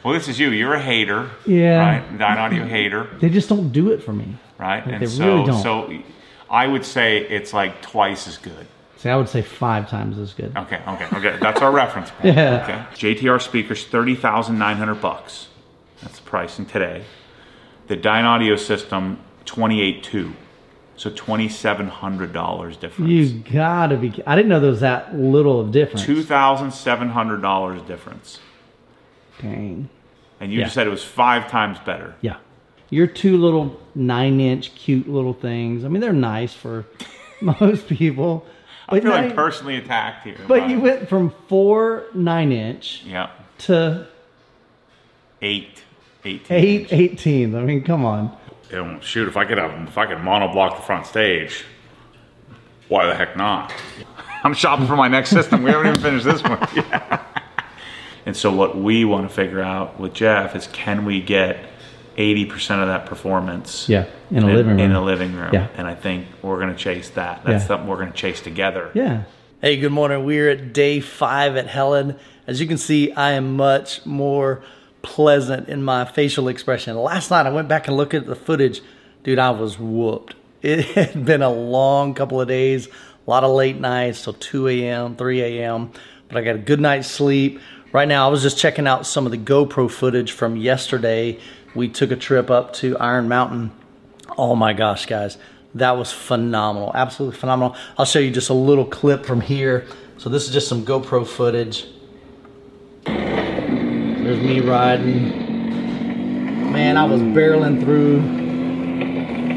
Well, this is you. You're a hater. Yeah. Right? Dynaudio hater. They just don't do it for me. Right? Like, and they so, really don't. So I would say it's like twice as good. See, I would say 5 times as good. Okay. That's our reference point. Yeah. Okay. JTR speakers, $30,900. That's the pricing today. The Dynaudio system, $28,200. So $2,700 difference. You gotta be. I didn't know there was that little of difference. $2,700 difference. Dang. And you just said it was 5 times better. Yeah. Your 2 little 9-inch cute little things. I mean, they're nice for most people. I feel like personally attacked here. But you went from 4 9-inch to 8 18. I mean, come on. Shoot, if I could monoblock the front stage, why the heck not? I'm shopping for my next system. We haven't even finished this one yet. And so what we want to figure out with Jeff is, can we get 80% of that performance in a living room? Yeah. And I think we're going to chase that. That's something we're going to chase together. Yeah. Hey, good morning. We're at day 5 at Helen. As you can see, I am much more pleasant in my facial expression. Last night I went back and looked at the footage. Dude, I was whooped. It had been a long couple of days, a lot of late nights till 2 a.m., 3 a.m., but I got a good night's sleep. Right now I was just checking out some of the GoPro footage from yesterday. We took a trip up to Iron Mountain. Oh my gosh, guys, that was phenomenal, absolutely phenomenal. I'll show you just a little clip from here. So this is just some GoPro footage. There's me riding. Man, I was barreling through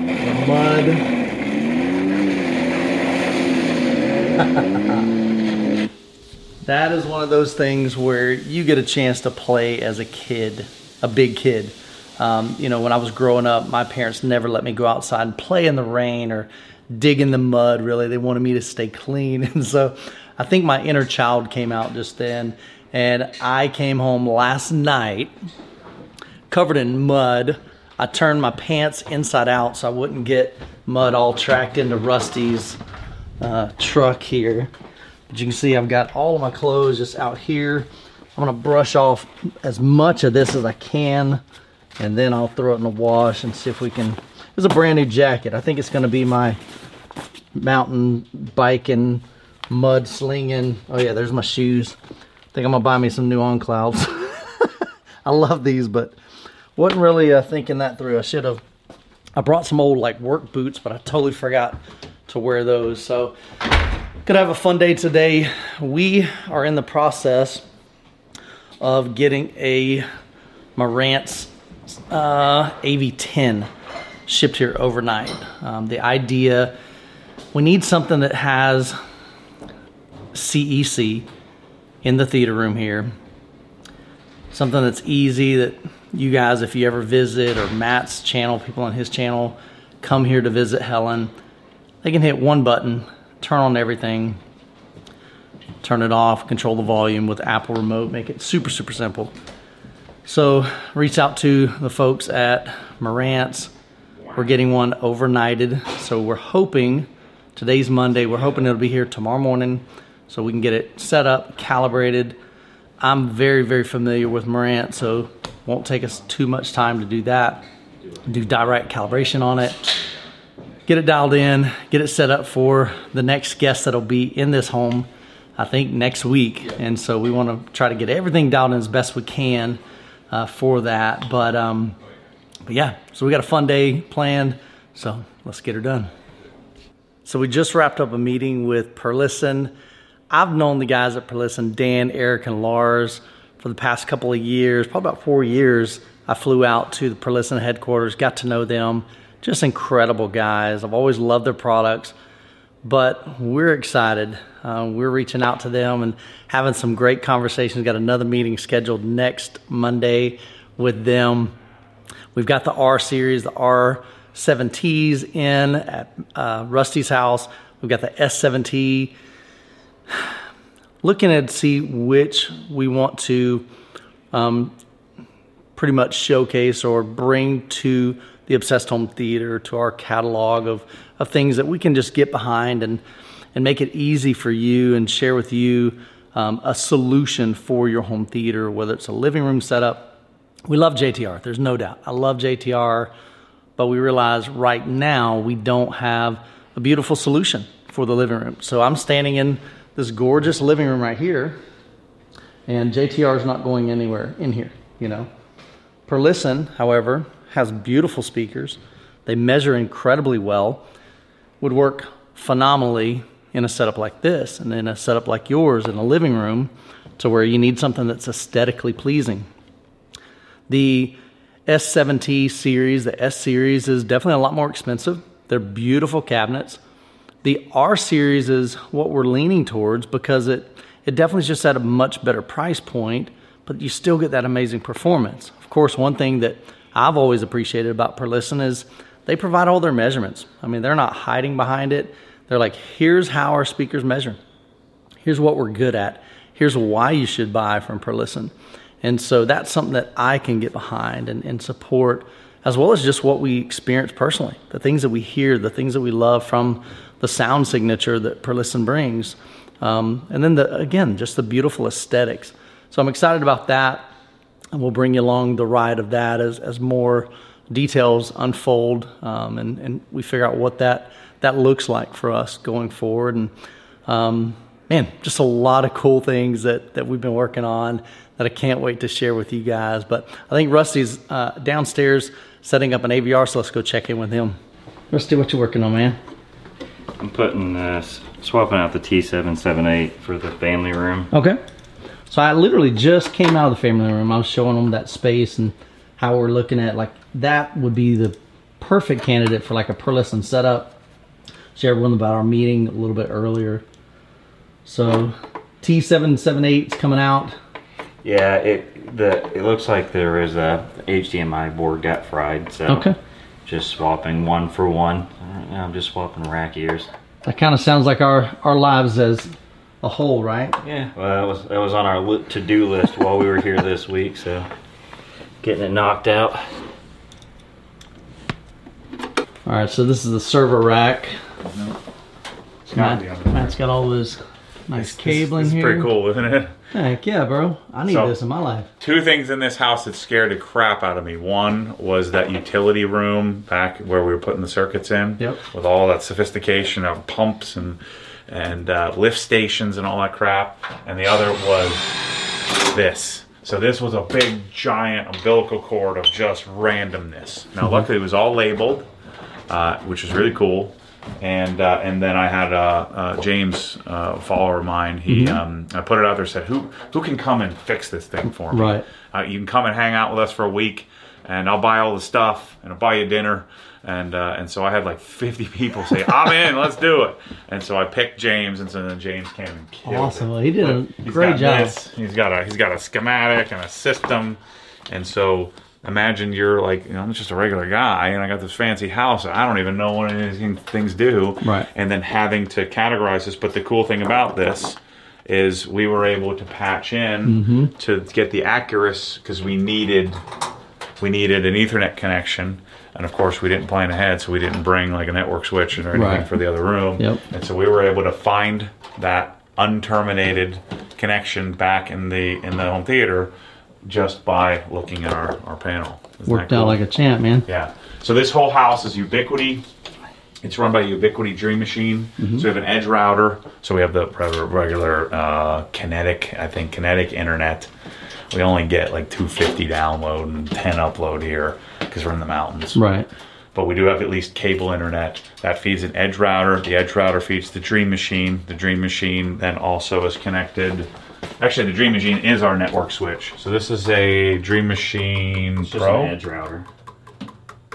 the mud. That is one of those things where you get a chance to play as a kid, a big kid. You know, when I was growing up, my parents never let me go outside and play in the rain or dig in the mud, really. They wanted me to stay clean. And so I think my inner child came out just then. And I came home last night covered in mud. I turned my pants inside out so I wouldn't get mud all tracked into Rusty's truck here. But you can see I've got all of my clothes just out here. I'm gonna brush off as much of this as I can, and then I'll throw it in the wash and see if we can. It's a brand new jacket. I think it's gonna be my mountain biking, mud slinging. Oh yeah, there's my shoes. I think I'm gonna buy me some new On Clouds. I love these, but wasn't really thinking that through. I brought some old like work boots, but I totally forgot to wear those. So gonna have a fun day today. We are in the process of getting a Marantz AV10 shipped here overnight. The idea, we need something that has CEC in the theater room here. Something that's easy, that you guys, if you ever visit, or Matt's channel, people on his channel, come here to visit Helen, they can hit one button, turn on everything, turn it off, control the volume with Apple remote, make it super, super simple. So reach out to the folks at Marantz. We're getting one overnighted. So we're hoping, today's Monday, we're hoping it'll be here tomorrow morning so we can get it set up, calibrated. I'm very, very familiar with Marantz, so won't take us too much time to do that. Do direct calibration on it, get it dialed in, get it set up for the next guest that'll be in this home, I think next week. And so we want to try to get everything dialed in as best we can for that. But yeah, so we got a fun day planned, so let's get her done. So we just wrapped up a meeting with Perlisten. I've known the guys at Perlisten, Dan, Eric, and Lars, for the past couple of years, probably about 4 years. I flew out to the Perlisten headquarters, got to know them. Just incredible guys. I've always loved their products, but we're excited. We're reaching out to them and having some great conversations. Got another meeting scheduled next Monday with them. We've got the R series, the R7Ts in at Rusty's house. We've got the S7T. Looking at see which we want to pretty much showcase or bring to the Obsessed Home Theater, to our catalog of things that we can just get behind and make it easy for you and share with you a solution for your home theater, whether it's a living room setup, We love JTR, there's no doubt. I love JTR, but we realize right now we don't have a beautiful solution for the living room. So I'm standing in this gorgeous living room right here, and JTR is not going anywhere in here, you know. Perlisten, however, has beautiful speakers. They measure incredibly well, would work phenomenally in a setup like this, and in a setup like yours in a living room, to where you need something that's aesthetically pleasing. The S7T series, the S series, is definitely a lot more expensive. They're beautiful cabinets. The R series is what we're leaning towards because it definitely is just at a much better price point, but you still get that amazing performance. Of course, one thing that I've always appreciated about Perlisten is they provide all their measurements. I mean, they're not hiding behind it. They're like, here's how our speakers measure. Here's what we're good at. Here's why you should buy from Perlisten. And so that's something that I can get behind and support, as well as just what we experience personally. The things that we hear, the things that we love from the sound signature that Perlisten brings. And then, again, just the beautiful aesthetics. So I'm excited about that. And we'll bring you along the ride of that as more details unfold and we figure out what that looks like for us going forward. And man, just a lot of cool things that we've been working on that I can't wait to share with you guys. But I think Rusty's downstairs setting up an AVR, so let's go check in with him. Rusty, what you working on, man? I'm putting swapping out the T778 for the family room. Okay. So I literally just came out of the family room. I was showing them that space and how we're looking at, like, that would be the perfect candidate for like a Perlisten setup. Shared with them about our meeting a little bit earlier. So T778 is coming out. Yeah, it looks like there is a HDMI board got fried, so okay. Just swapping one for one. I'm just swapping rack ears. That kind of sounds like our lives as a whole, right? Yeah, well, that was on our to-do list while we were here this week, so getting it knocked out. All right, so this is the server rack. Matt's got all this nice cabling this is here. Pretty cool, isn't it? Heck yeah, bro. I need this in my life. Two things in this house that scared the crap out of me. One was that utility room back where we were putting the circuits in. Yep. With all that sophistication of pumps and lift stations and all that crap. And the other was this. So this was a big, giant umbilical cord of just randomness. Now, luckily, it was all labeled, which is really cool. And then I had James, a follower of mine. He I put it out there, said, who can come and fix this thing for me? Right. You can come and hang out with us for a week, and I'll buy all the stuff, and I'll buy you dinner. And so I had like 50 people say, I'm in, let's do it. And so I picked James, and so then James came and killed awesome. it. Well, he did a great job. He's got a schematic and a system, and so imagine you're like, I'm just a regular guy, and I got this fancy house, and I don't even know what any of these things do. Right. And then having to categorize this. But the cool thing about this is we were able to patch in to get the accuracy, because we needed an Ethernet connection. And of course, we didn't plan ahead, so we didn't bring like a network switch or anything for the other room. Yep. And so we were able to find that unterminated connection back in the home theater just by looking at our panel. Worked out like a champ, man. Yeah. So this whole house is Ubiquiti. It's run by Ubiquiti Dream Machine. So we have an edge router. So we have the regular kinetic internet. We only get like 250 download and 10 upload here because we're in the mountains. Right. But we do have at least cable internet that feeds an edge router. The edge router feeds the Dream Machine. The Dream Machine then also is connected. Actually, the Dream Machine is our network switch. So this is a Dream Machine It's just Pro. an edge router.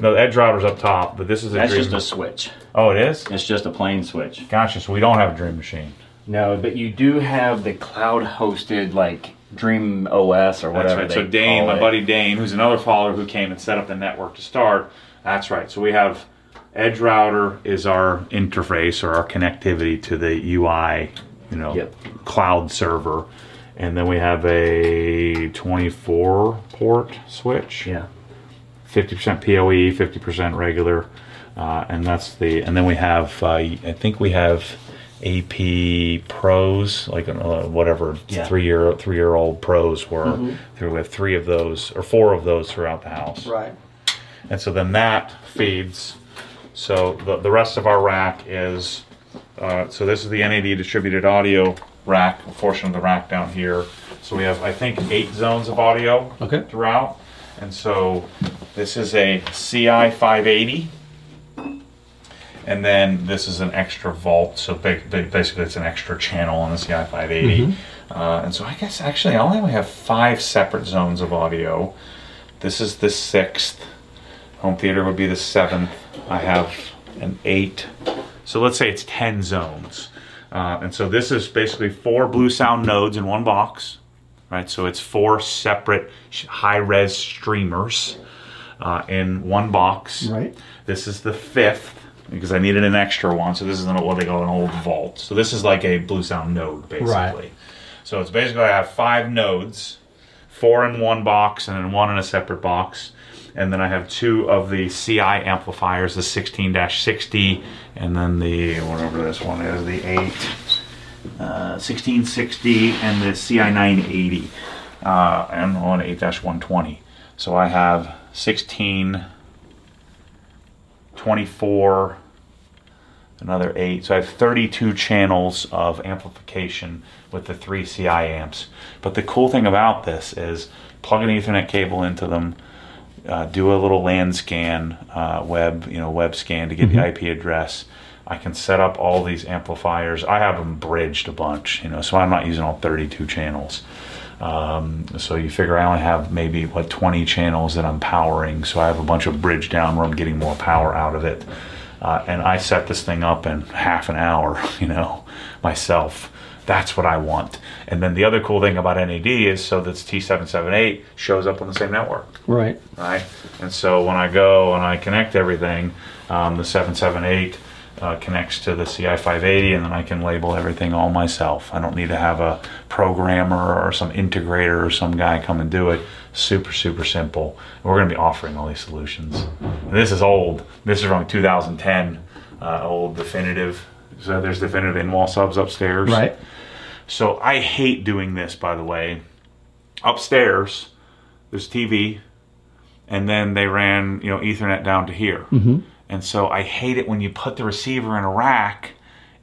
No, the edge router's up top, but this is a That's Dream. just a switch. Oh, it is? It's just a plain switch. Gotcha. So we don't have a Dream Machine. No, but you do have the cloud-hosted, like, Dream OS or whatever. That's right. So Dane, my buddy Dane, who's another follower who came and set up the network to start. That's right. So we have edge router is our interface or our connectivity to the UI, cloud server, and then we have a 24 port switch. Yeah. 50% PoE, 50% regular, and that's the. And then we have I think we have AP Pros, like whatever Yeah. three-year-old Pros were. We have 3 of those or 4 of those throughout the house. Right. And so then that feeds. So the rest of our rack is. So this is the NAD distributed audio rack, a portion of the rack down here. So we have, I think, 8 zones of audio throughout. And so this is a CI 580. And then this is an extra vault. So basically it's an extra channel on the CI 580. And so I guess actually I only have 5 separate zones of audio. This is the 6th. Home theater would be the 7th. I have an 8. So let's say it's 10 zones. And so this is basically 4 Bluesound nodes in one box, right? So it's 4 separate high-res streamers in one box. Right. This is the 5th because I needed an extra one. So this is what they call an old vault. So this is like a Bluesound node, basically. Right. So it's basically I have 5 nodes, 4 in one box and then 1 in a separate box. And then I have 2 of the CI amplifiers, the 16-60, and then the, whatever this one is, the 1660 and the CI 980, and on 8-120. So I have 16, 24, another 8. So I have 32 channels of amplification with the 3 CI amps. But the cool thing about this is plug an Ethernet cable into them, do a little LAN scan, web scan to get the IP address. I can set up all these amplifiers. I have them bridged a bunch, so I'm not using all 32 channels. So you figure I only have maybe 20 channels that I'm powering. So I have a bunch of bridge down where I'm getting more power out of it. And I set this thing up in half an hour, myself. That's what I want. And then the other cool thing about NAD is so this T778 shows up on the same network. Right. Right. And so when I go and I connect everything, the 778 connects to the CI 580, and then I can label everything all myself. I don't need to have a programmer or some integrator or some guy come and do it. Super, super simple. And we're going to be offering all these solutions. And this is old. This is from 2010, old Definitive. So there's Definitive in-wall subs upstairs. Right. So I hate doing this, by the way. Upstairs, there's TV, and then they ran, Ethernet down to here. And so I hate it when you put the receiver in a rack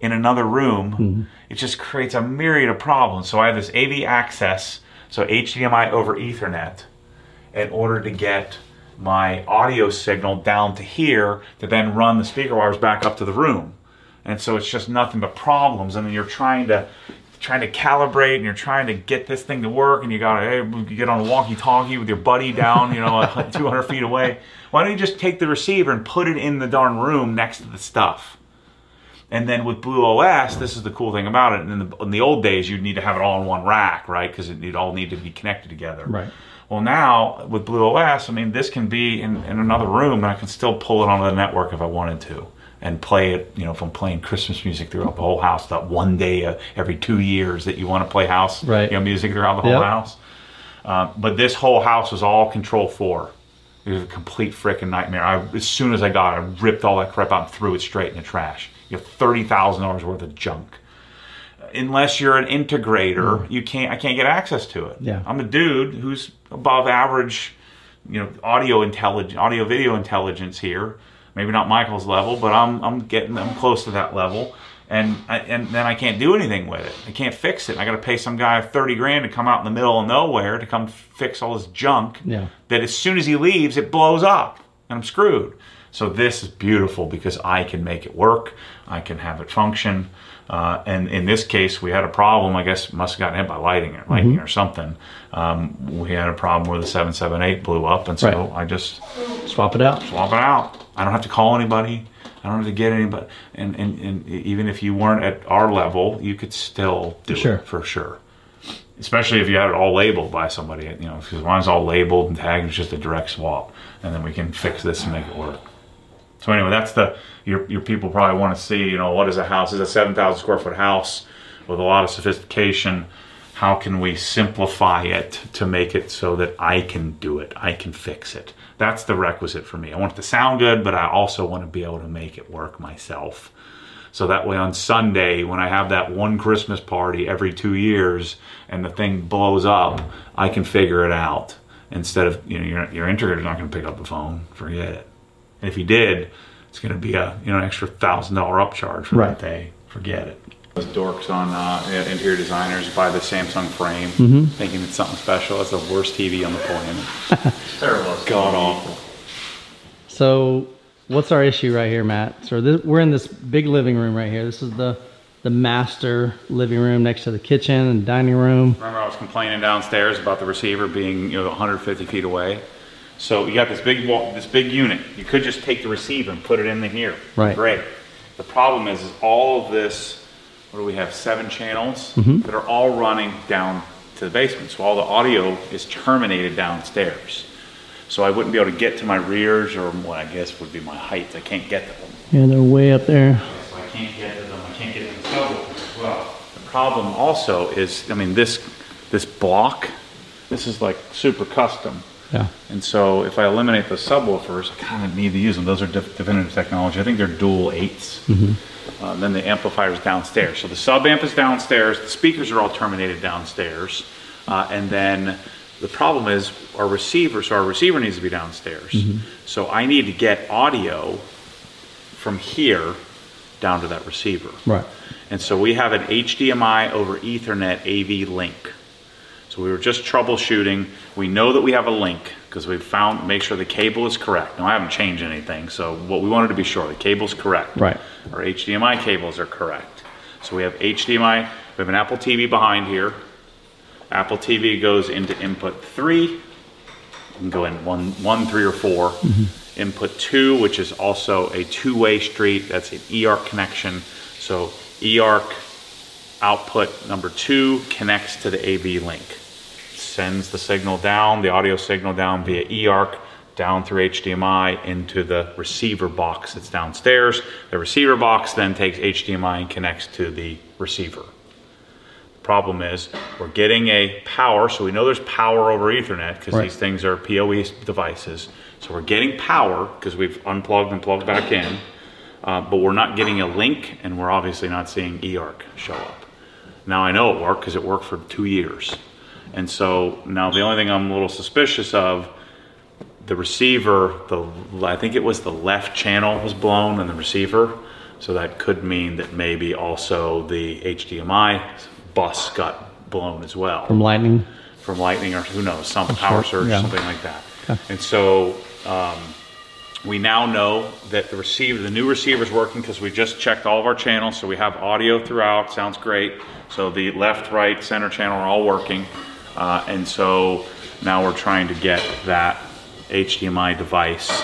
in another room. It just creates a myriad of problems. So I have this AV access, so HDMI over Ethernet, in order to get my audio signal down to here to then run the speaker wires back up to the room. And so it's just nothing but problems. And then you're trying to calibrate, and you're trying to get this thing to work, and you get on a walkie-talkie with your buddy down, 200 feet away. Why don't you just take the receiver and put it in the darn room next to the stuff? And then with Blue OS, this is the cool thing about it. In the old days, you'd need to have it all in one rack, right? Because it'd all need to be connected together. Right. Well, now with Blue OS, this can be in another room, and I can still pull it onto the network if I wanted to. And play it, if I'm playing Christmas music throughout the whole house, that one day every 2 years that you want to play house music throughout the whole house. But this whole house was all Control 4. It was a complete freaking nightmare. As soon as I got it, I ripped all that crap out and threw it straight in the trash. You have $30,000 worth of junk. Unless you're an integrator, I can't get access to it. Yeah. I'm a dude who's above average, audio video intelligence here. Maybe not Michael's level, but I'm close to that level, and then I can't do anything with it. I can't fix it. I got to pay some guy $30,000 to come out in the middle of nowhere to come fix all this junk. Yeah. That as soon as he leaves, it blows up, and I'm screwed. So this is beautiful because I can make it work. I can have it function. And in this case, we had a problem. I guess must have gotten hit by lightning or something. We had a problem where the 778 blew up, and so I just swap it out. I don't have to call anybody. I don't have to get anybody. And even if you weren't at our level, you could still do it for sure. Especially if you had it all labeled by somebody. Because when it's all labeled and tagged, it's just a direct swap, and then we can fix this and make it work. So anyway, that's your people probably want to see, what is a house? It's a 7,000 square foot house with a lot of sophistication. How can we simplify it to make it so that I can do it? I can fix it. That's the requisite for me. I want it to sound good, but I also want to be able to make it work myself. So that way on Sunday, when I have that one Christmas party every 2 years and the thing blows up, I can figure it out. Instead of, you know, your integrator's not going to pick up the phone, forget it. And if he did, it's going to be a, you know, an extra $1,000 upcharge for that day. Forget it. Those dorks on interior designers buy the Samsung frame, thinking it's something special. It's the worst TV on the planet. Terrible. God awful. So what's our issue right here, Matt? So we're in this big living room right here. This is the master living room next to the kitchen and dining room. Remember I was complaining downstairs about the receiver being, you know, 150 feet away. So you got this big unit. You could just take the receiver and put it in here. Right. Great. The problem is all of this, what do we have, 7 channels that are all running down to the basement. So all the audio is terminated downstairs. So I wouldn't be able to get to my rears, or what I guess would be my height. I can't get to them. Yeah, they're way up there. So I can't get to them. I can't get to the subwoofer as well. The problem also is, I mean, this block, this is like super custom. Yeah. And so if I eliminate the subwoofers, I kind of need to use them. Those are Definitive Technology. I think they're dual 8s. Then the amplifier's downstairs. So the sub amp is downstairs. The speakers are all terminated downstairs. And then the problem is our receiver. So our receiver needs to be downstairs. So I need to get audio from here down to that receiver. Right. And so we have an HDMI over Ethernet AV link. So we were just troubleshooting. We know that we have a link because we've found, make sure the cable is correct. Now I haven't changed anything. So what we wanted to be sure, the cable's correct. Right. Our HDMI cables are correct. So we have HDMI, we have an Apple TV behind here. Apple TV goes into input 3. You can go in 1, 3, or 4. Input 2, which is also a 2-way street. That's an eARC connection. So eARC output number 2 connects to the AV link. Sends the signal down, the audio signal down via eARC, down through HDMI into the receiver box that's downstairs. The receiver box then takes HDMI and connects to the receiver. Problem is, we're getting a power, so we know there's power over Ethernet because these things are PoE devices. So we're getting power because we've unplugged and plugged back in, but we're not getting a link, and we're obviously not seeing eARC show up. Now I know it worked because it worked for 2 years. And so now the only thing I'm a little suspicious of, the receiver, I think it was the left channel was blown in the receiver. So that could mean that maybe also the HDMI bus got blown as well. From lightning? From lightning, or who knows, some power surge, something like that. Okay. And so we now know that the new receiver is working because we just checked all of our channels. So we have audio throughout, sounds great. So the left, right, center channel are all working. And so now we're trying to get that HDMI device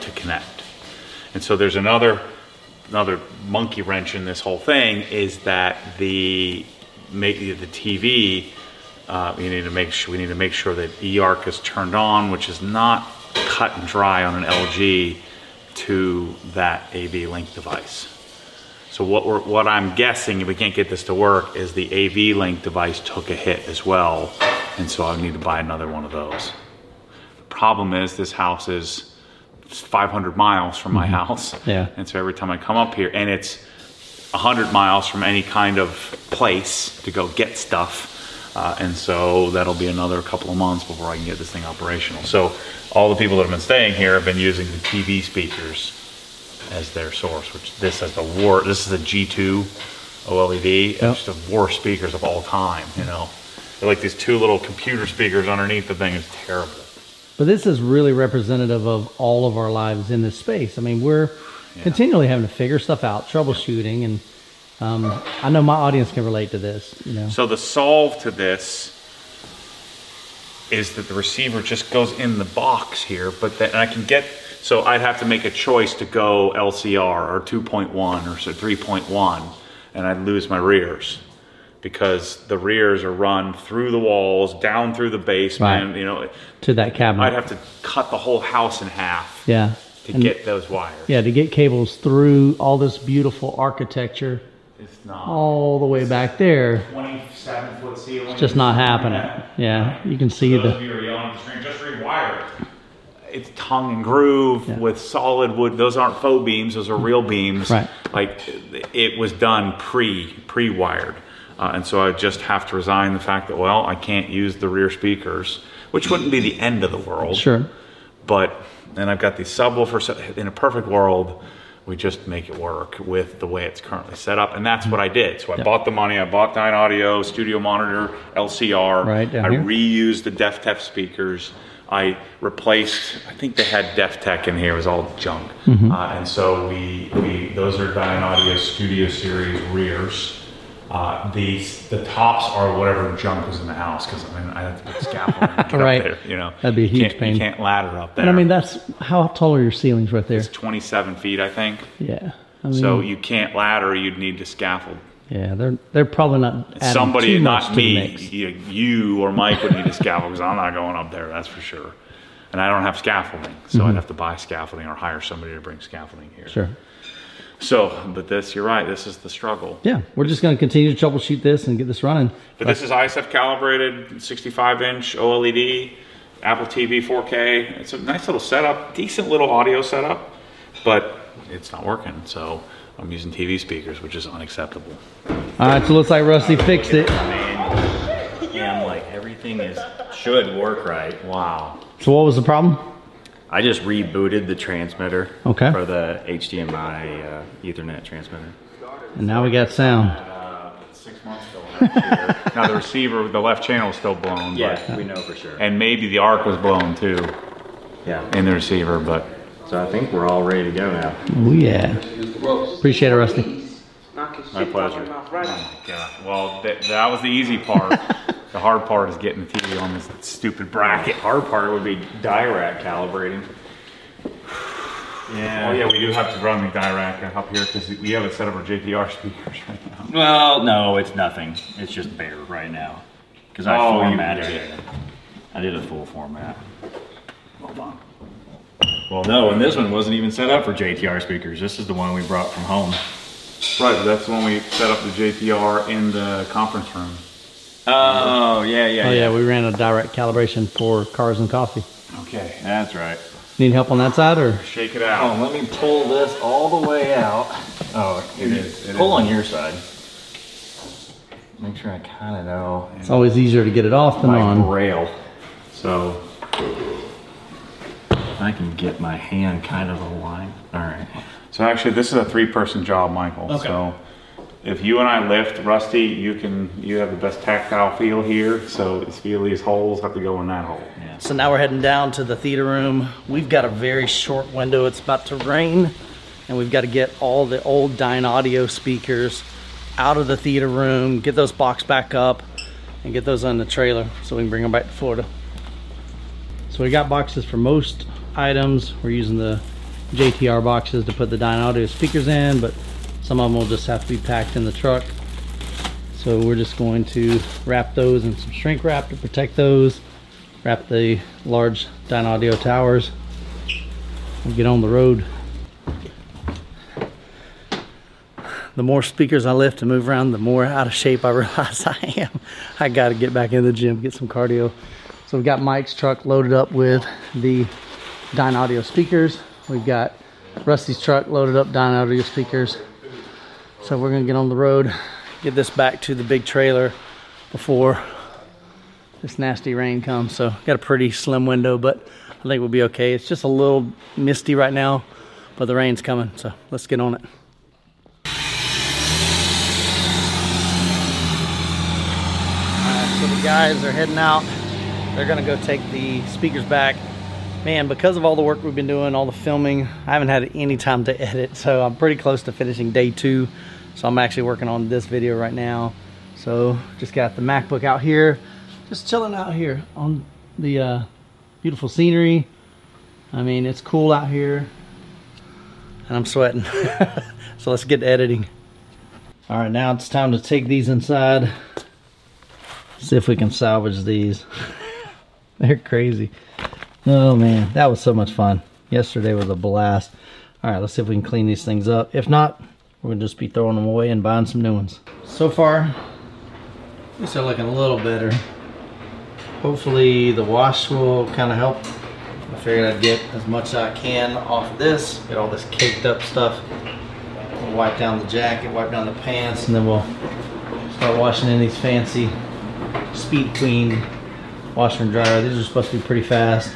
to connect. And so there's another monkey wrench in this whole thing, is that the TV, we need to make sure that eARC is turned on, which is not cut and dry on an LG to that AV Link device. So what I'm guessing, if we can't get this to work, is the AV Link device took a hit as well, and so I need to buy another one of those. The problem is this house is 500 miles from my house, and so every time I come up here, and it's 100 miles from any kind of place to go get stuff, and so that'll be another couple of months before I can get this thing operational. So all the people that have been staying here have been using the TV speakers as their source, which this is a G2 OLED. It's just the worst speakers of all time, you know. They're like these 2 little computer speakers underneath the thing. Is terrible. But this is really representative of all of our lives in this space. I mean, we're continually having to figure stuff out, troubleshooting, and I know my audience can relate to this, you know. So the solve to this is that the receiver just goes in the box here, but then I can get, so I'd have to make a choice to go LCR or 2.1 or so 3.1, and I'd lose my rears because the rears are run through the walls, down through the basement, you know. To that cabinet. I'd have to cut the whole house in half to get those wires. Yeah, to get cables through all this beautiful architecture. It's not. All the way back there. 27-foot ceiling. It's just not happening. Yeah, you can see those of you who are yelling at the screen, just rewire it. it's tongue and groove with solid wood. Those aren't faux beams, those are real beams. Right. Like it was done pre-wired. And so I just have to resign the fact that, well, I can't use the rear speakers, which wouldn't be the end of the world. Sure. But then I've got these subwoofers. In a perfect world, we just make it work with the way it's currently set up. And that's what I did. So I bought the money, I bought Dyne Audio, studio monitor, LCR. Right down I here. reused the DefTech speakers. I replaced, I think they had DefTech in here, it was all junk. And so those are Dyne Audio Studio Series rears. The tops are whatever junk was in the house, because I mean, I have to put scaffolding to get Right. up there, you know. That'd be a huge pain. You can't ladder up there. And I mean, that's, how tall are your ceilings right there? It's 27 feet, I think. Yeah. I mean, So you can't ladder, you'd need to scaffold. yeah, they're probably not adding Somebody, too much not to the me, mix. you or Mike would need to scaffold, because I'm not going up there, that's for sure. And I don't have scaffolding, so I'd have to buy scaffolding or hire somebody to bring scaffolding here. Sure. So, but this, you're right, this is the struggle. Yeah, we're just going to continue to troubleshoot this and get this running. But this is ISF calibrated, 65-inch OLED, Apple TV 4K. It's a nice little setup, decent little audio setup, but it's not working. So I'm using TV speakers, which is unacceptable. All right, so looks like Rusty fixed it. And like everything should work right. Wow. So what was the problem? I just rebooted the transmitter Okay. for the HDMI Ethernet transmitter. And now we got sound. 6 months ago. Now the receiver, the left channel is still blown. Yeah, we know for sure. And maybe the arc was blown too Yeah. in the receiver, but So I think we're all ready to go now. Oh yeah. Appreciate it, Rusty. My pleasure. God. Well, that was the easy part. The hard part is getting the TV on this stupid bracket. Hard part would be Dirac calibrating. Yeah. Oh yeah, we do have to run the Dirac up here because we have it set up for JTR speakers right now. Well, no, it's nothing. It's just bare right now. Because I Oh, you formatted did. it. I did a full format. Hold on. Well, no, and this one wasn't even set up for JTR speakers. This is the one we brought from home. Right, but that's when we set up the JTR in the conference room. Oh, yeah, Oh yeah, we ran a direct calibration for Cars and Coffee. Okay. That's right. Need help on that side or? Shake it out. Oh, let me pull this all the way out. Oh, It is. Pull on your side. Make sure I kind of know. It's always easier to get it off than My on. braille. So I can get my hand kind of aligned. All right. So actually, this is a 3-person job, Michael. Okay. So if you and I lift, Rusty, you have the best tactile feel here. So it's feel these holes have to go in that hole. Yeah. So now we're heading down to the theater room. We've got a very short window. It's about to rain, and we've got to get all the old Dyne Audio speakers out of the theater room, get those boxed back up, and get those on the trailer so we can bring them back to Florida. So we got boxes for most items. We're using the JTR boxes to put the Dyne Audio speakers in, but some of them will just have to be packed in the truck. So we're just going to wrap those in some shrink wrap to protect those, wrap the large Dyne Audio towers, and get on the road. The more speakers I lift and move around, the more out of shape I realize I am. I got to get back in the gym, get some cardio. So we've got Mike's truck loaded up with the Dyne Audio speakers. We've got Rusty's truck loaded up Dyne Audio speakers. So we're gonna get on the road, get this back to the big trailer before this nasty rain comes. So got a pretty slim window, but I think we'll be okay. It's just a little misty right now, but the rain's coming. So let's get on it. So the guys are heading out. They're gonna go take the speakers back. Man, because of all the work we've been doing, all the filming, I haven't had any time to edit, so I'm pretty close to finishing day 2. So I'm actually working on this video right now. So just got the MacBook out here, just chilling out here on the beautiful scenery. I mean, it's cool out here, and I'm sweating. So let's get to editing. All right, now it's time to take these inside. See if we can salvage these. They're crazy. Oh man, that was so much fun. Yesterday was a blast. All right, let's see if we can clean these things up. If not, we're gonna just be throwing them away and buying some new ones. So far, these are looking a little better. Hopefully the wash will kind of help the figured I'd get as much as I can off of this, get all this caked up stuff. We'll wipe down the jacket, wipe down the pants, and then we'll start washing in these fancy Speed Queen washer and dryer. These are supposed to be pretty fast,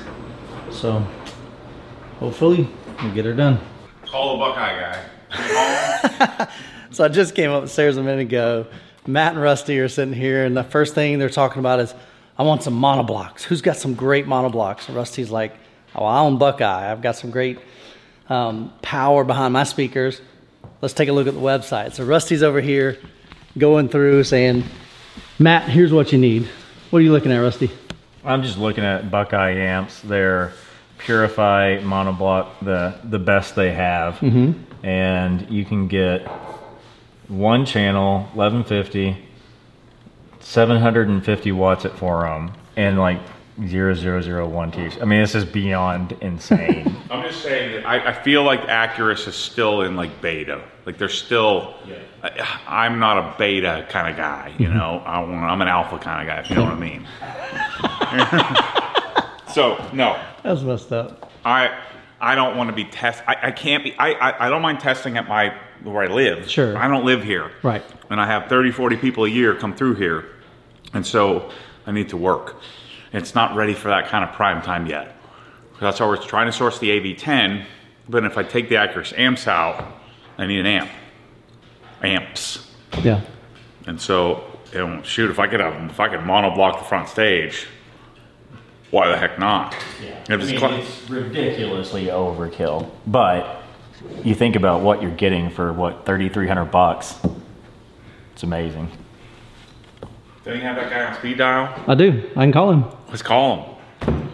so hopefully we'll get her done. Call the Buckeye guy. So I just came upstairs a minute ago. Matt and Rusty are sitting here, and the first thing they're talking about is, I want some monoblocks. Who's got some great monoblocks? And Rusty's like, oh, I own Buckeye. I've got some great power behind my speakers. Let's take a look at the website. So Rusty's over here going through saying, Matt, here's what you need. What are you looking at, Rusty? I'm just looking at Buckeye amps. They're Purify monoblock, the best they have. And you can get one channel, 1150, 750 watts at 4 ohm, and like 0001 THz. I mean, this is beyond insane. I'm just saying that I feel like Acurus is still in like beta. Like they're still, I'm not a beta kind of guy, you know. I'm an alpha kind of guy, if you know what I mean. So, no. That's messed up. I don't want to be I can't be, I don't mind testing at where I live. Sure. I don't live here. Right. And I have 30, 40 people a year come through here. And so I need to work. It's not ready for that kind of prime time yet. That's why we're trying to source the AV10. But if I take the Acurus amps out, I need an amp. Amps. Yeah. And so, shoot, if I could monoblock the front stage, why the heck not? Yeah. It's ridiculously overkill. But you think about what you're getting for what, $3,300? It's amazing. Do you have that guy on speed dial? I do. I can call him. Let's call him.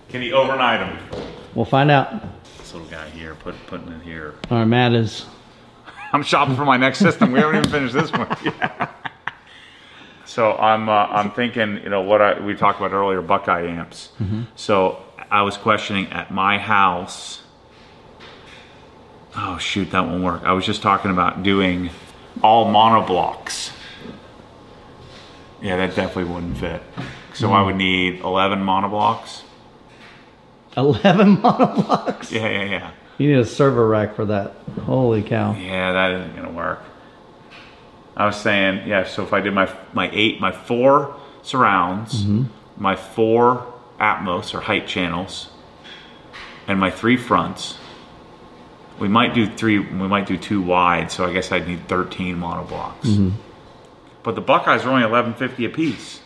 Can he overnight him? We'll find out. This little guy here, putting it here. All right, Matt is. I'm shopping for my next system. We haven't even finished this one yet. So I'm thinking, you know, what we talked about earlier, Buckeye amps. So I was questioning at my house. Oh shoot, that won't work. I was just talking about doing all monoblocks. Yeah, that definitely wouldn't fit. So I would need 11 monoblocks. 11 monoblocks? Yeah. You need a server rack for that. Holy cow. Yeah, that isn't gonna work. I was saying, yeah, so if I did my 4 surrounds, my 4 Atmos or height channels, and my 3 fronts, we might do 2 wide, so I guess I'd need 13 monoblocks. But the Buckeyes are only $11.50 a piece.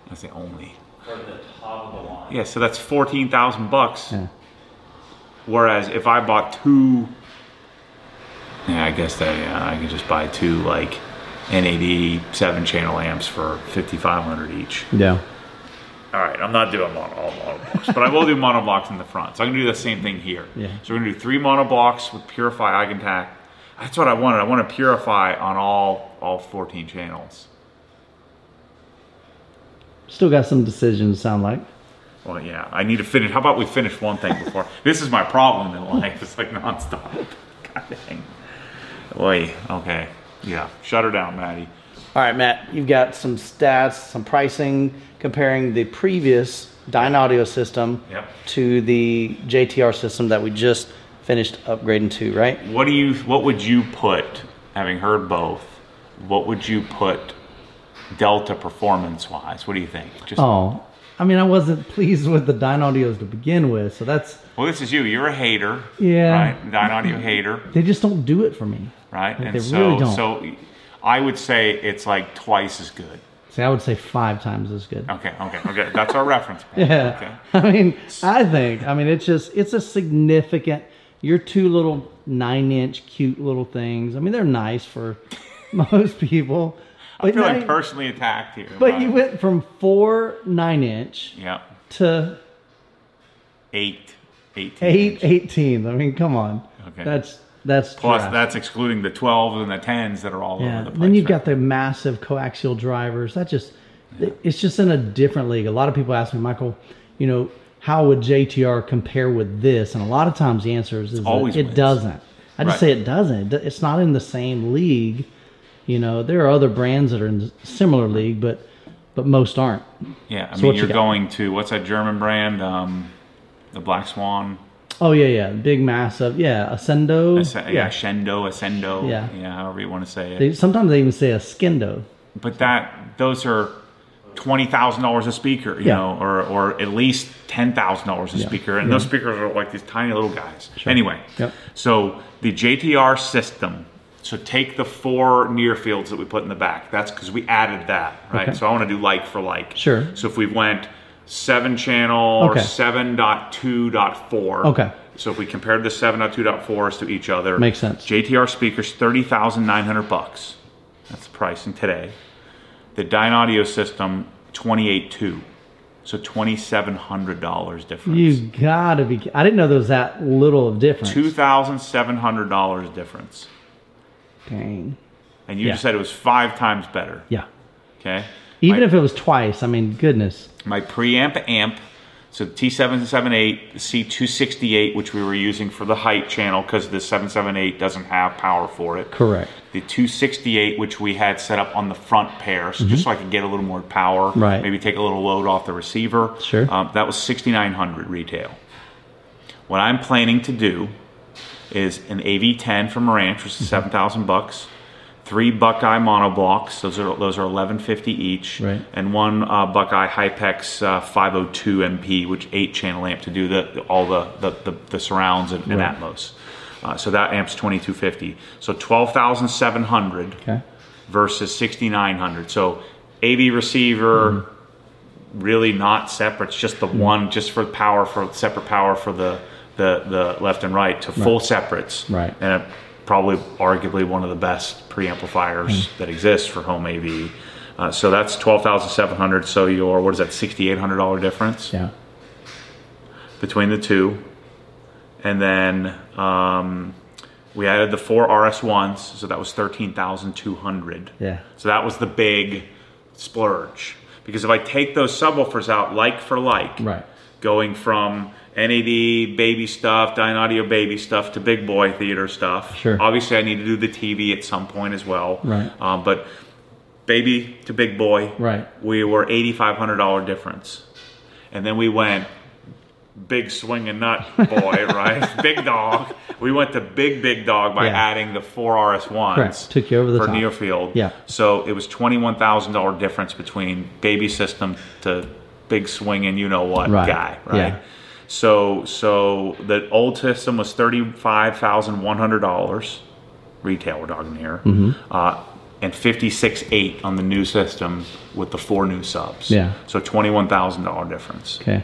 That's the only. For the top of the line. Yeah, so that's $14,000. Yeah. Whereas if I bought 2, I guess I could just buy 2 like N80 7-channel amps for $5,500 each. Yeah. All right, I'm not doing all monoblocks, but I will do monoblocks in the front. So I'm gonna do the same thing here. Yeah. So we're gonna do 3 monoblocks with Purify Eigentakt. That's what I wanted. I want to Purify on all 14 channels. Still got some decisions, sound like. Well, yeah, I need to finish. How about we finish one thing before? This is my problem in life. It's like nonstop. God dang. Boy, okay. Yeah, shut her down, Maddie. All right, Matt, you've got some stats, some pricing comparing the previous Dynaudio system to the JTR system that we just finished upgrading to, right? What would you put, having heard both, what would you put Delta performance-wise? What do you think? I mean, I wasn't pleased with the Dynaudios to begin with, so that's... Well, this is you. You're a hater. Yeah. Right? Dynaudio hater. They just don't do it for me. Right? Like, and they so, really don't. So I would say it's like twice as good. See, I would say 5 times as good. Okay. That's our reference point. Yeah. Okay. I mean, it's a significant... Your 2 little 9-inch cute little things, I mean, they're nice for most people. I'm feeling personally attacked here. But you went from 4 9-inch to 8 18. I mean, come on. Okay. That's plus trash. that's excluding the 12s and the 10s that are all over the place. Then you've got the massive coaxial drivers. It's just in a different league. A lot of people ask me, Michael, you know, how would JTR compare with this? And a lot of times the answer is that it doesn't. I just say it doesn't. It's not in the same league. You know, there are other brands that are in a similar league, but but most aren't. Yeah, I So mean, what you you're got? going to, what's that German brand? The Black Swan? Oh yeah, big, massive, Ascendo. Yeah, Ascendo, Yeah. however you want to say it. Sometimes they even say a Skendo. But those are $20,000 a speaker, you Yeah. know, or at least $10,000 a speaker, and those speakers are like these tiny little guys. Sure. Anyway, Yep. so the JTR system. So take the 4 near fields that we put in the back. That's because we added that, right? Okay. So I want to do like for like. Sure. So if we went 7 channel or Okay. 7.2.4. Okay. So if we compared the 7.2.4s to each other, Makes sense. JTR speakers, $30,900. That's the pricing today. The Dynaudio system, $28,200. So $2,700 difference. You gotta be. I didn't know there was that little of difference. $2,700 difference. Dang. And you Yeah. just said it was 5 times better. Yeah. Okay. Even My- if it was twice, I mean, goodness. my preamp amp, so T778, the C268, which we were using for the height channel because the 778 doesn't have power for it. Correct. The 268, which we had set up on the front pair, so just so I could get a little more power, Right. maybe take a little load off the receiver. Sure. That was $6,900 retail. What I'm planning to do is an AV10 from Marantz, which is $7,000. 3 Buckeye monoblocks; those are $1,150 each, Right. and 1 Buckeye Hypex 502 MP, which 8-channel amp to do all the surrounds and Right. Atmos. So that amp's $2,250. So $12,700 Okay. versus $6,900. So AV receiver, really not separate. It's just the one, just for power, for separate power for the left and right to full separates. Right. And probably arguably one of the best preamplifiers that exists for home AV. So that's $12,700. So your, what is that, $6,800 difference Yeah. between the two. And then we added the 4 RS1s, so that was $13,200. Yeah. So that was the big splurge. Because if I take those subwoofers out like for like, Right. going from NAD baby stuff, Dynaudio baby stuff to big boy theater stuff. Sure. Obviously, I need to do the TV at some point as well. Right. But baby to big boy, Right. we were $8,500 difference. And then we went big swinging nut boy, right? Big dog. We went to big dog by Yeah. adding the 4 RS1s. Correct. Took you over the for top. near field. Yeah. So it was $21,000 difference between baby system to big swinging, you know what Right. guy, right? Yeah. So the old system was $35,100 retail. We're talking here, Mm-hmm. and $56,800 on the new system with the 4 new subs. Yeah. So $21,000 difference. Okay.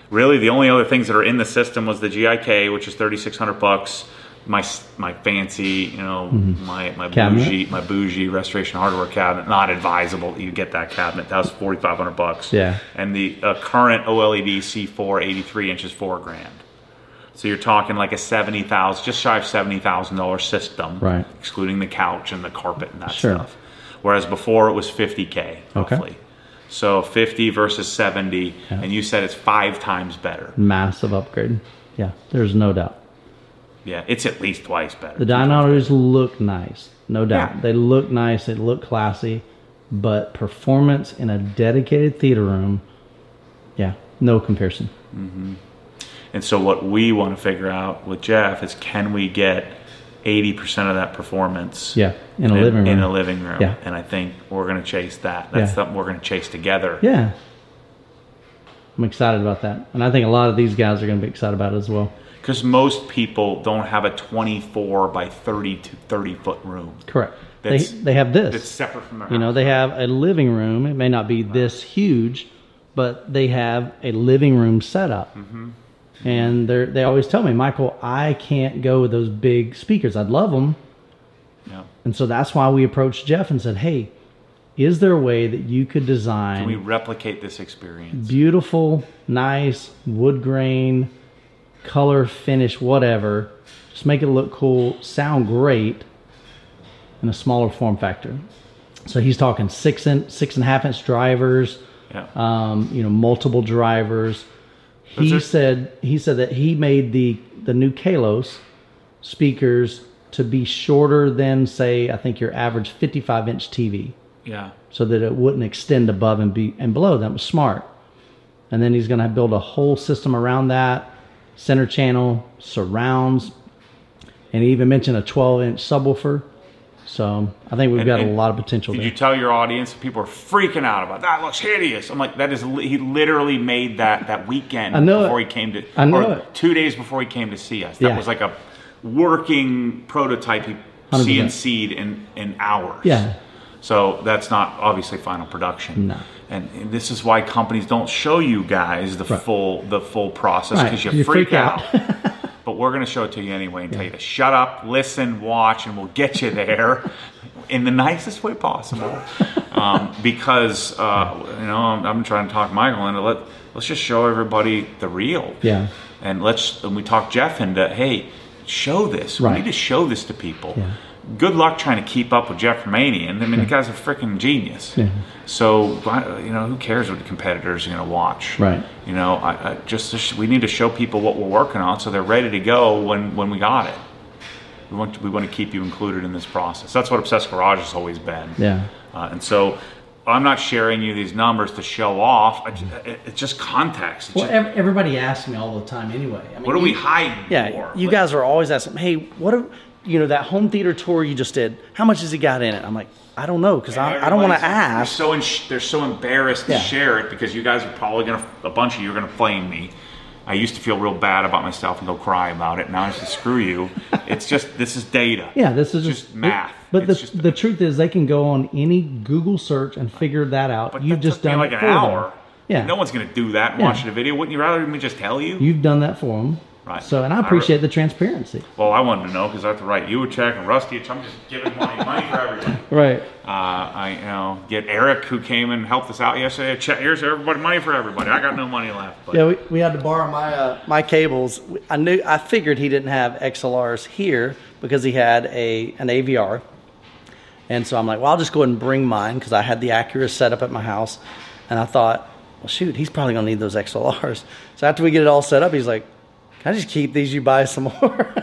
Really, the only other things that are in the system was the GIK, which is $3,600. My fancy, you know, my Cabinet? bougie restoration hardware cabinet. Not advisable that you get that cabinet. That was $4,500. Yeah. And the current OLED C4 83 inches, $4,000. So you're talking like a $70,000, just shy of $70,000 system, Right. excluding the couch and the carpet and that Sure. stuff. Whereas before it was $50K Okay. roughly. So 50 versus 70, Yeah. and you said it's 5 times better. Massive upgrade. Yeah. There's no doubt. Yeah, it's at least twice better. The Dynaudios look nice, no doubt. Yeah. They look nice, they look classy, but performance in a dedicated theater room, yeah, no comparison. And so what we want to figure out with Jeff is, can we get 80% of that performance Yeah, in a living room. in a living room? Yeah. And I think we're going to chase that. That's Yeah. something we're going to chase together. Yeah. I'm excited about that. And I think a lot of these guys are going to be excited about it as well. Because most people don't have a 24 by 30 to 30 foot room. Correct. That's- They have this. It's separate from their You know, house. they have a living room. It may not be this huge, but they have a living room setup. And they always tell me, Michael, I can't go with those big speakers. I'd love them. Yeah. And so that's why we approached Jeff and said, hey, is there a way that you could design Can we replicate this experience? beautiful, nice, wood grain, color, finish, whatever, just make it look cool, sound great in a smaller form factor? So he's talking 6.5 inch drivers, Yeah. you know, multiple drivers. He Those said that he made the new Kalos speakers to be shorter than, say, I think your average 55 inch TV. Yeah. so that it wouldn't extend above and below. That was smart. And then he's going to build a whole system around that, center channel, surrounds, and he even mentioned a 12-inch subwoofer. So I think we've got a lot of potential Did there. you tell your audience? People are freaking out about that. Looks hideous. I'm like, that is. He literally made that weekend before he came to. I know or it. 2 days before he came to see us. That Yeah. was like a working prototype. He 100%. CNC'd in hours. Yeah. So that's not obviously final production. No. And this is why companies don't show you guys the full process, because Right. you freak out. out. But we're going to show it to you anyway and tell you to shut up, listen, watch, and we'll get you there in the nicest way possible. Because I'm trying to talk Michael into let's just show everybody the real. Yeah. And we talk Jeff into, hey, show this. Right. We need to show this to people. Yeah. Good luck trying to keep up with Jeff Romanian. I mean, the guy's a freaking genius. Yeah. So, who cares what the competitors are going to watch? Right. We need to show people what we're working on so they're ready to go when we got it. We want to keep you included in this process. That's what Obsessed Garage has always been. Yeah. And so I'm not sharing you these numbers to show off. It's just context. Well, everybody asks me all the time anyway. I mean, What are we hiding Yeah, for? you guys are always asking, hey, that home theater tour you just did, how much has he got in it? I'm like, I don't know, because I don't want to ask. They're so embarrassed to share it because you guys are probably a bunch of you are going to flame me. I used to feel real bad about myself and go cry about it. Now I say, screw you. It's just, this is data. Yeah, this is just math. But the truth is, they can go on any Google search and figure that out. But You've that just took me done like it an for hour. them. Yeah. No one's going to do that and watch the video. Wouldn't you rather me just tell you? You've done that for them. Right. So, and I appreciate the transparency. Well, I wanted to know because I have to write you a check and Rusty a check. I'm just giving money for everybody. Right. I get Eric, who came and helped us out yesterday. Here's everybody, money for everybody. I got no money left. But. Yeah, we had to borrow my cables. I figured he didn't have XLRs here because he had an AVR. And so I'm like, well, I'll just go ahead and bring mine because I had the Acura set up at my house. And I thought, well, shoot, he's probably going to need those XLRs. So after we get it all set up, he's like, can I just keep these? You buy some more.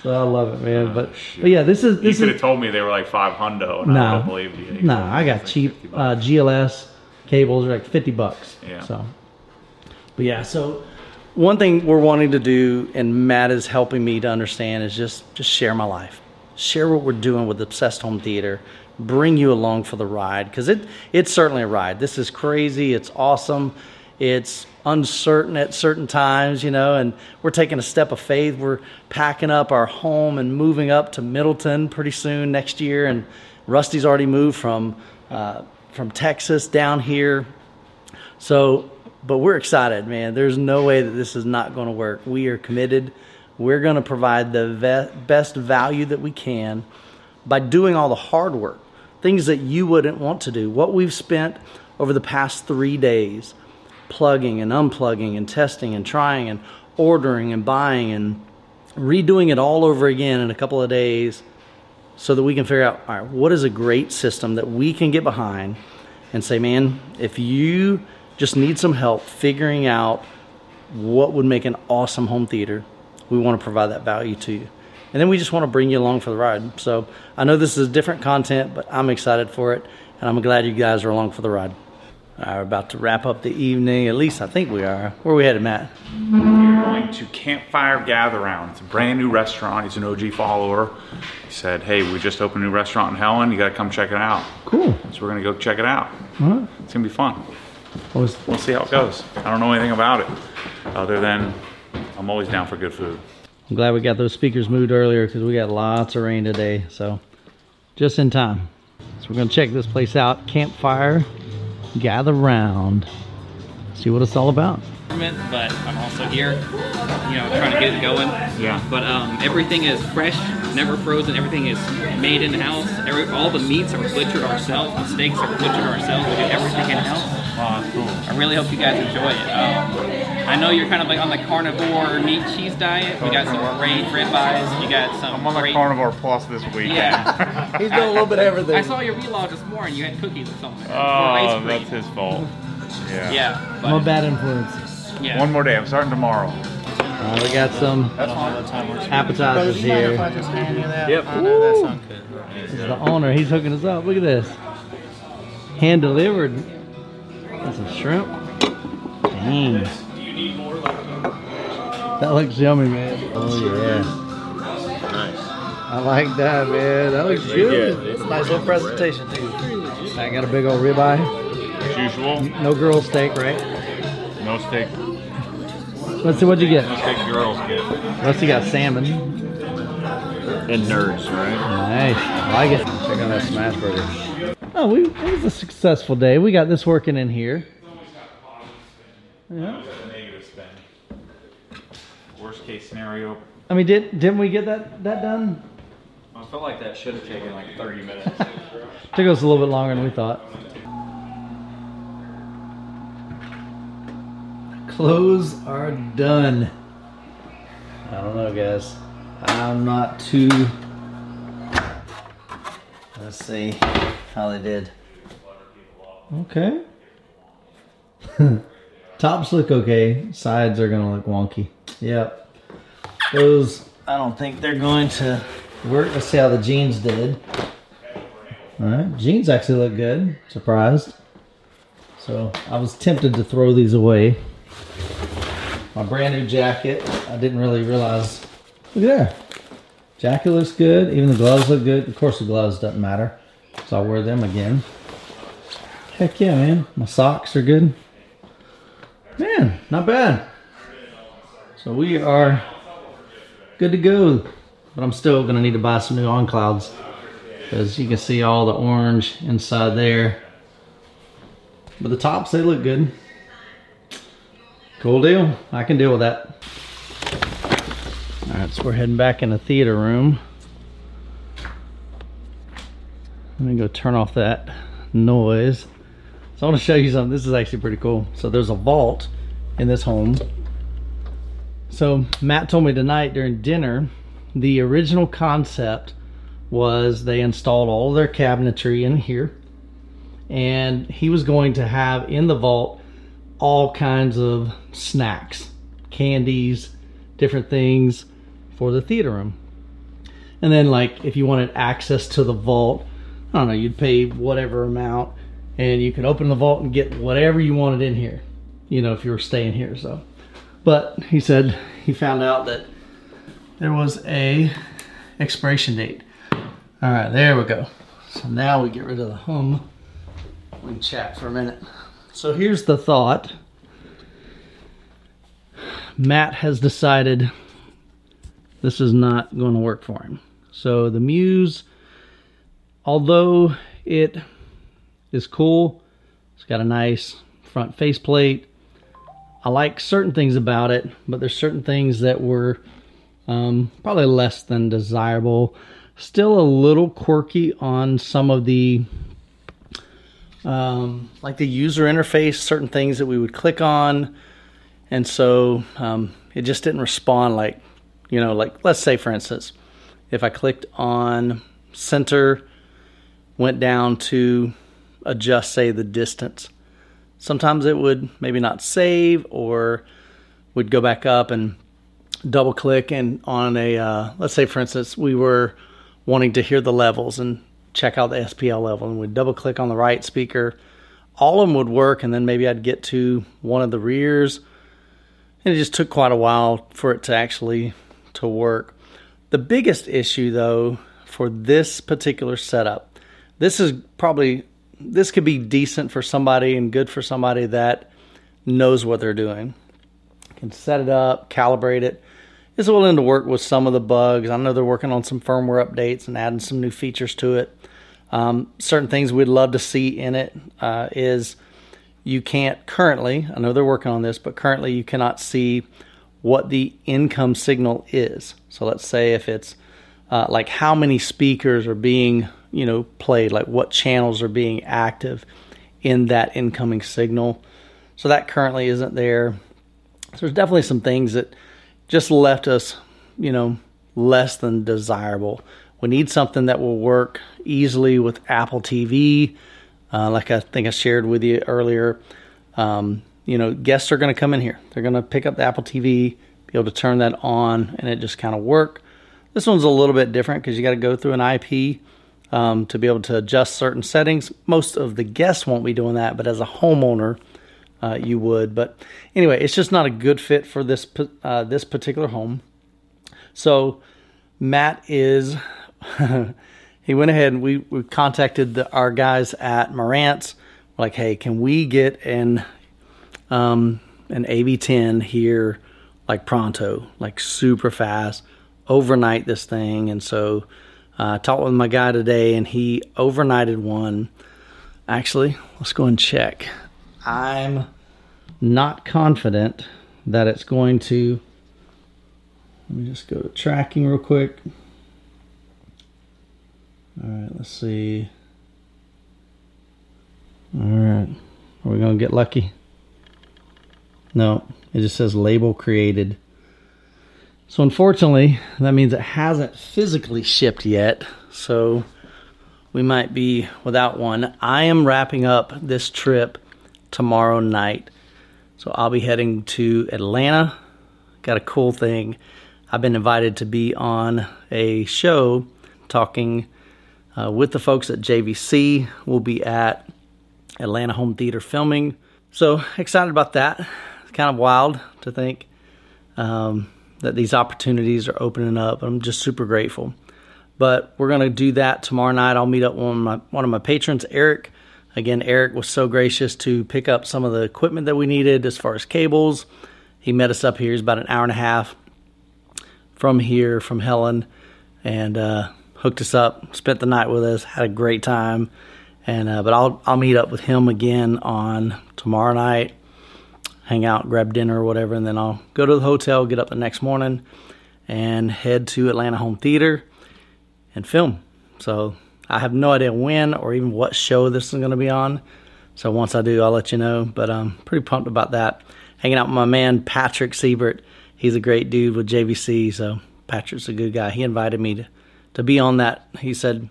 So I love it, man. But yeah, this is. You could have told me they were like $500, and I don't believe you. No, I got cheap GLS cables are like $50. Yeah. So, but yeah, so one thing we're wanting to do, and Matt is helping me to understand, is just share my life, share what we're doing with Obsessed Home Theater, bring you along for the ride, because it's certainly a ride. This is crazy. It's awesome. It's uncertain at certain times, and we're taking a step of faith. We're packing up our home and moving up to Middleton pretty soon next year. And Rusty's already moved from Texas down here. So, but we're excited, man. There's no way that this is not going to work. We are committed. We're going to provide the best value that we can by doing all the hard work, things that you wouldn't want to do. What we've spent over the past 3 days, plugging and unplugging and testing and trying and ordering and buying and redoing it all over again in a couple of days so that we can figure out, all right, what is a great system that we can get behind and say, man, if you just need some help figuring out what would make an awesome home theater, we want to provide that value to you. And then we just want to bring you along for the ride. So I know this is different content, but I'm excited for it, and I'm glad you guys are along for the ride. We're about to wrap up the evening. At least I think we are. Where are we headed, Matt? We're going to Campfire Gather Round. It's a brand new restaurant. He's an OG follower. He said, hey, we just opened a new restaurant in Helen. You got to come check it out. Cool. So we're going to go check it out. All right. It's going to be fun. We'll see how it goes. I don't know anything about it other than I'm always down for good food. I'm glad we got those speakers moved earlier because we got lots of rain today. So just in time. So we're going to check this place out. Campfire Gather Round. See what it's all about. But I'm also here, trying to get it going. Yeah. But everything is fresh, never frozen. Everything is made in house. All the meats are butchered ourselves. The steaks are butchered ourselves. We do everything in house. Wow, that's cool. I really hope you guys enjoy it. I know you're kind of like on the carnivore meat cheese diet. We got some great ribeyes. You got some. I'm on the Carnivore Plus this week. Yeah. He's doing a little bit of everything. I saw your vlog this morning. You had cookies or something. Oh, that's his fault. Yeah. Yeah. I'm a bad influence. Yeah. One more day. I'm starting tomorrow. We got some appetizers here. Yep. This is the owner. He's hooking us up. Look at this. Hand delivered. That's some shrimp. Dang. That looks yummy, man. Oh, yeah. Nice. I like that, man. That looks good. It's a nice little presentation, too. I got a big old ribeye. As usual. No girl steak, right? No steak. Let's see what you get. No steak girls get. Let's see, got salmon. And nerds, right? Nice. I like it. Check out that smash burger. Oh, it was a successful day. We got this working in here. Yeah. Negative spin. Worst case scenario. I mean, didn't we get that done? I felt like that should have taken like 30 minutes. Took us a little bit longer than we thought. Clothes are done. I don't know, guys. I'm not too... Let's see how they did. Okay. Tops look okay. Sides are gonna look wonky. Yep. Those, I don't think they're going to work. Let's see how the jeans did. Alright, jeans actually look good. Surprised. So I was tempted to throw these away. My brand new jacket, I didn't really realize. Look at there. Jacket looks good. Even the gloves look good. Of course the gloves doesn't matter. So I'll wear them again. Heck yeah, man. My socks are good. Man, not bad. So we are good to go. But I'm still going to need to buy some new on clouds. Because you can see all the orange inside there. But the tops, they look good. Cool deal. I can deal with that. Alright, so we're heading back in the theater room. Let me go turn off that noise. So I want to show you something. This is actually pretty cool. So there's a vault in this home. So Matt told me tonight during dinner, the original concept was they installed all their cabinetry in here. And he was going to have in the vault all kinds of snacks, candies, different things for the theater room. And then like if you wanted access to the vault, I don't know, you'd pay whatever amount and you could open the vault and get whatever you wanted in here, you know, if you were staying here. So, but he said he found out that there was a expiration date. All right, there we go. So now we get rid of the hum. We can chat for a minute. So here's the thought. Matt has decided this is not going to work for him. So the Muse, although it is cool, it's got a nice front faceplate. I like certain things about it, but there's certain things that were probably less than desirable. Still a little quirky on some of the like the user interface, certain things that we would click on, and so it just didn't respond like, you know, like let's say for instance, if I clicked on center, went down to adjust, say, the distance, sometimes it would maybe not save, or would go back up and double click and on a let's say for instance we were wanting to hear the levels and check out the SPL level, and we'd double click on the right speaker. All of them would work, and then maybe I'd get to one of the rears, and it just took quite a while for it to actually to work. The biggest issue though for this particular setup, this could be decent for somebody and good for somebody that knows what they're doing, can set it up, calibrate it, is willing to work with some of the bugs. I know they're working on some firmware updates and adding some new features to it. Certain things we'd love to see in it is you can't currently, I know they're working on this, but currently you cannot see what the income signal is. So let's say if it's like how many speakers are being, you know, played, like what channels are being active in that incoming signal. So that currently isn't there. So there's definitely some things that just left us, you know, less than desirable. We need something that will work easily with Apple TV. Like I think I shared with you earlier, you know, guests are going to come in here. They're going to pick up the Apple TV, be able to turn that on and it just kind of work. This one's a little bit different because you got to go through an IP to be able to adjust certain settings. Most of the guests won't be doing that, but as a homeowner, you would. But anyway, it's just not a good fit for this particular home. So Matt is, he went ahead and we contacted our guys at Marantz. Like, hey, can we get an AV10 here like pronto, like super fast, overnight this thing? And so I talked with my guy today and he overnighted one. Actually, let's go and check. I'm not confident that it's going to, let me just go to tracking real quick. All right, let's see. All right, are we gonna get lucky? No, it just says label created. So unfortunately, that means it hasn't physically shipped yet. So we might be without one. I am wrapping up this trip tomorrow night. So I'll be heading to Atlanta. Got a cool thing. I've been invited to be on a show talking with the folks at JVC. We'll be at Atlanta Home Theater filming. So excited about that. It's kind of wild to think that these opportunities are opening up. I'm just super grateful. But we're going to do that tomorrow night. I'll meet up with one of my patrons, Eric. Again, Eric was so gracious to pick up some of the equipment that we needed as far as cables. He met us up here. He's about an hour and a half from here, from Helen, and hooked us up, spent the night with us, had a great time. And but I'll meet up with him again on tomorrow night, hang out, grab dinner or whatever, and then I'll go to the hotel, get up the next morning, and head to Atlanta Home Theater and film. So I have no idea when or even what show this is going to be on. So once I do, I'll let you know. But I'm pretty pumped about that. Hanging out with my man, Patrick Siebert. He's a great dude with JVC. So Patrick's a good guy. He invited me to be on that. He said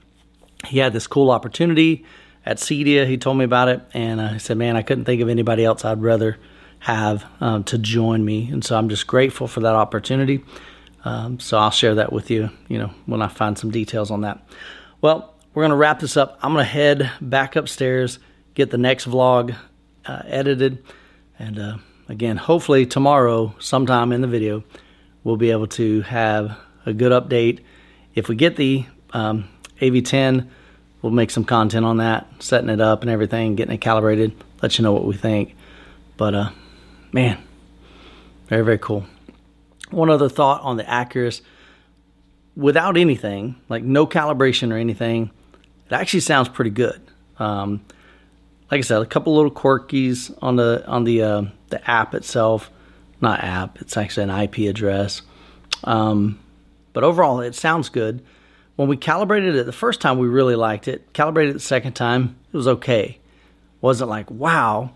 he had this cool opportunity at CEDIA. He told me about it. And he said, man, I couldn't think of anybody else I'd rather have to join me. And so I'm just grateful for that opportunity. So I'll share that with you, when I find some details on that. Well, we're going to wrap this up. I'm going to head back upstairs, get the next vlog edited. And again, hopefully tomorrow, sometime in the video, we'll be able to have a good update. If we get the AV10, we'll make some content on that, setting it up and everything, getting it calibrated, let you know what we think. But, man, very, very cool. One other thought on the Acurus. Without anything, like no calibration or anything, it actually sounds pretty good. Like I said, a couple little quirkies on the app itself. Not app, it's actually an IP address. But overall, it sounds good. When we calibrated it the first time, we really liked it. Calibrated it the second time, it was okay. Wasn't like, wow.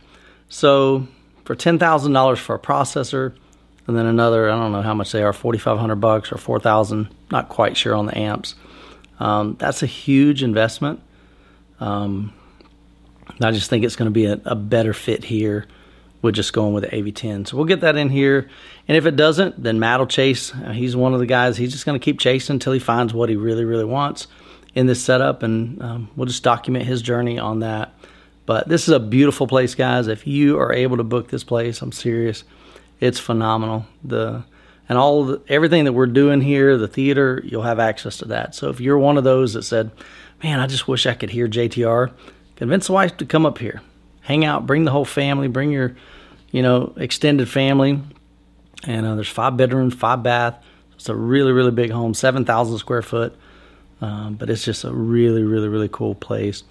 So for $10,000 for a processor, and then another, I don't know how much they are, $4,500 or $4,000, not quite sure on the amps. That's a huge investment. I just think it's going to be a better fit here with just going with the AV10. So we'll get that in here. And if it doesn't, then Matt will chase. He's one of the guys, he's just going to keep chasing until he finds what he really, really wants in this setup. And we'll just document his journey on that. But this is a beautiful place, guys. If you are able to book this place, I'm serious. It's phenomenal. Everything that we're doing here, the theater, you'll have access to that. So if you're one of those that said, man, I just wish I could hear JTR, convince the wife to come up here. Hang out, bring the whole family, bring your, extended family. And there's 5 bedrooms, 5 bath. It's a really, really big home, 7,000 square foot. But it's just a really, really, really cool place.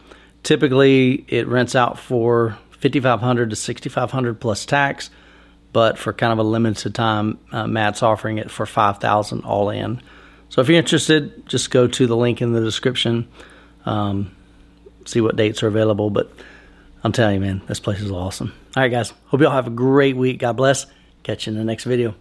Typically, it rents out for $5,500 to $6,500 plus tax. But for kind of a limited time, Matt's offering it for $5,000 all in. So if you're interested, just go to the link in the description, see what dates are available. But I'm telling you, man, this place is awesome. All right, guys. Hope you all have a great week. God bless. Catch you in the next video.